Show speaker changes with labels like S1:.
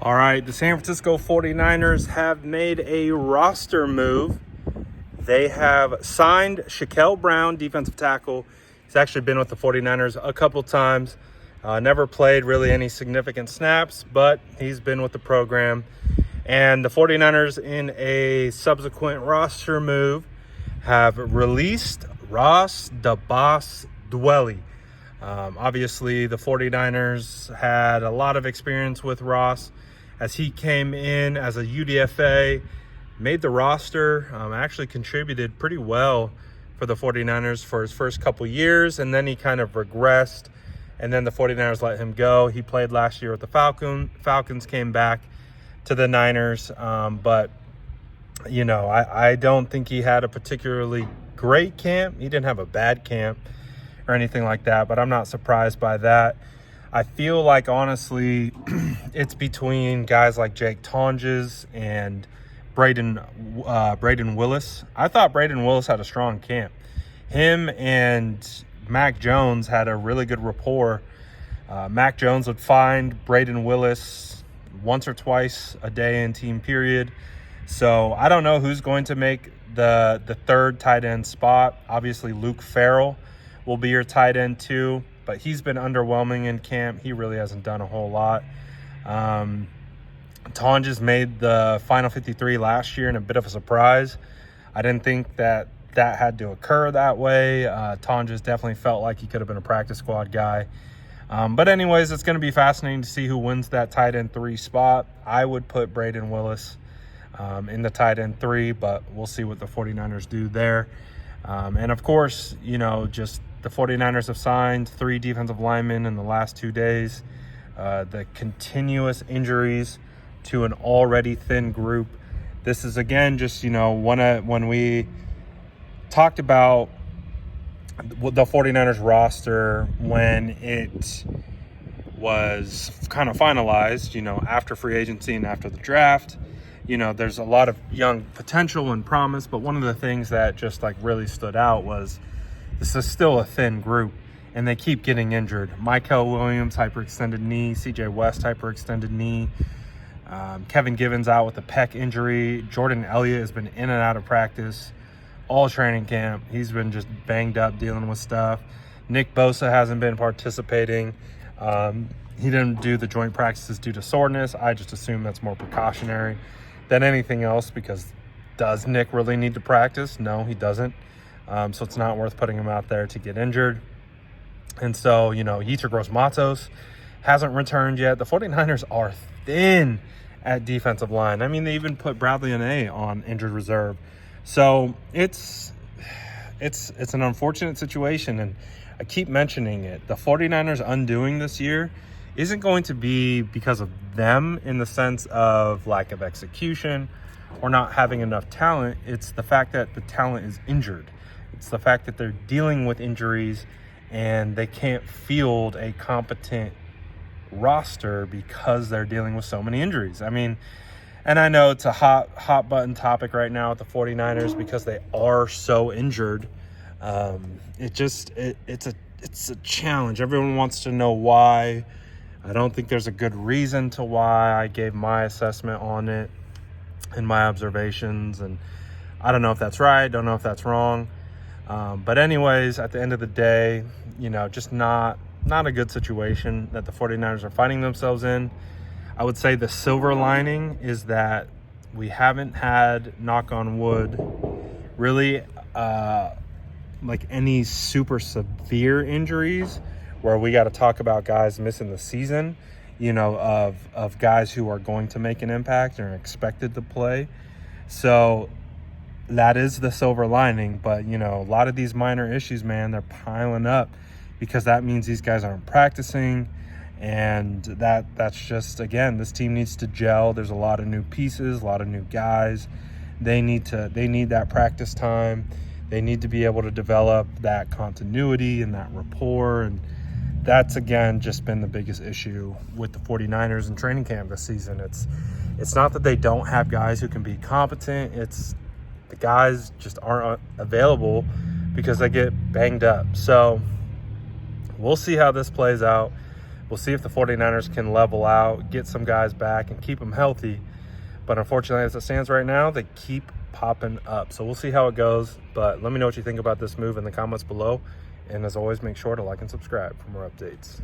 S1: All right, the San Francisco 49ers have made a roster move. They have signed Shaquille Brown, defensive tackle. He's actually been with the 49ers a couple times. Never played really any significant snaps, but he's been with the program. And the 49ers, in a subsequent roster move, have released Ross Dwelley. Obviously, the 49ers had a lot of experience with Ross as he came in as a UDFA, made the roster, actually contributed pretty well for the 49ers for his first couple years, and then he kind of regressed, and then the 49ers let him go. He played last year with the Falcons, came back to the Niners, but, I don't think he had a particularly great camp. He didn't have a bad camp or anything like that, but I'm not surprised by that. I feel like, honestly, it's between guys like Jake Tonges and Braden Willis. I thought Braden Willis had a strong camp. Him and Mac Jones had a really good rapport. Mac Jones would find Braden Willis once or twice a day in team period. So I don't know who's going to make the third tight end spot. Obviously, Luke Farrell will be your tight end too, but he's been underwhelming in camp. He really hasn't done a whole lot. Tonges made the final 53 last year in a bit of a surprise. I didn't think that had to occur that way. Tonges definitely felt like he could have been a practice squad guy. But anyways, it's going to be fascinating to see who wins that tight end 3 spot. I would put Braden Willis in the tight end 3, but we'll see what the 49ers do there. And of course, just the 49ers have signed 3 defensive linemen in the last 2 days. The continuous injuries to an already thin group. This is, again, just, when we talked about the 49ers roster when it was kind of finalized, after free agency and after the draft, there's a lot of young potential and promise, but one of the things that just really stood out was this is still a thin group, and they keep getting injured. Michael Williams, hyperextended knee. CJ West, hyperextended knee. Kevin Givens out with a pec injury. Jordan Elliott has been in and out of practice all training camp. He's been just banged up dealing with stuff. Nick Bosa hasn't been participating. He didn't do the joint practices due to soreness. I just assume that's more precautionary than anything else, because does Nick really need to practice? No, he doesn't. So it's not worth putting him out there to get injured. And so, Yetur Gross-Matos hasn't returned yet. The 49ers are thin at defensive line. I mean, they even put Bradley Anae on injured reserve. So it's an unfortunate situation, and I keep mentioning it. The 49ers undoing this year isn't going to be because of them in the sense of lack of execution or not having enough talent. It's the fact that the talent is injured. It's the fact that they're dealing with injuries and they can't field a competent roster because they're dealing with so many injuries. I mean, and I know it's a hot button topic right now with the 49ers because they are so injured. It's a challenge. Everyone wants to know why. I don't think there's a good reason to why. I gave my assessment on it and my observations, and I don't know if that's right. Don't know if that's wrong. But anyways, at the end of the day, just not a good situation that the 49ers are finding themselves in. I would say the silver lining is that we haven't had, knock on wood, really any super severe injuries where we got to talk about guys missing the season, of guys who are going to make an impact and are expected to play. So that is the silver lining. But, a lot of these minor issues, man, they're piling up because that means these guys aren't practicing. And that's just, again, this team needs to gel. There's a lot of new pieces, a lot of new guys. They need that practice time. They need to be able to develop that continuity and that rapport. And that's, again, just been the biggest issue with the 49ers in training camp this season. It's not that they don't have guys who can be competent. It's the guys just aren't available because they get banged up. So we'll see how this plays out. We'll see if the 49ers can level out, get some guys back, and keep them healthy. But unfortunately, as it stands right now, they keep popping up. So we'll see how it goes. But let me know what you think about this move in the comments below. And as always, make sure to like and subscribe for more updates.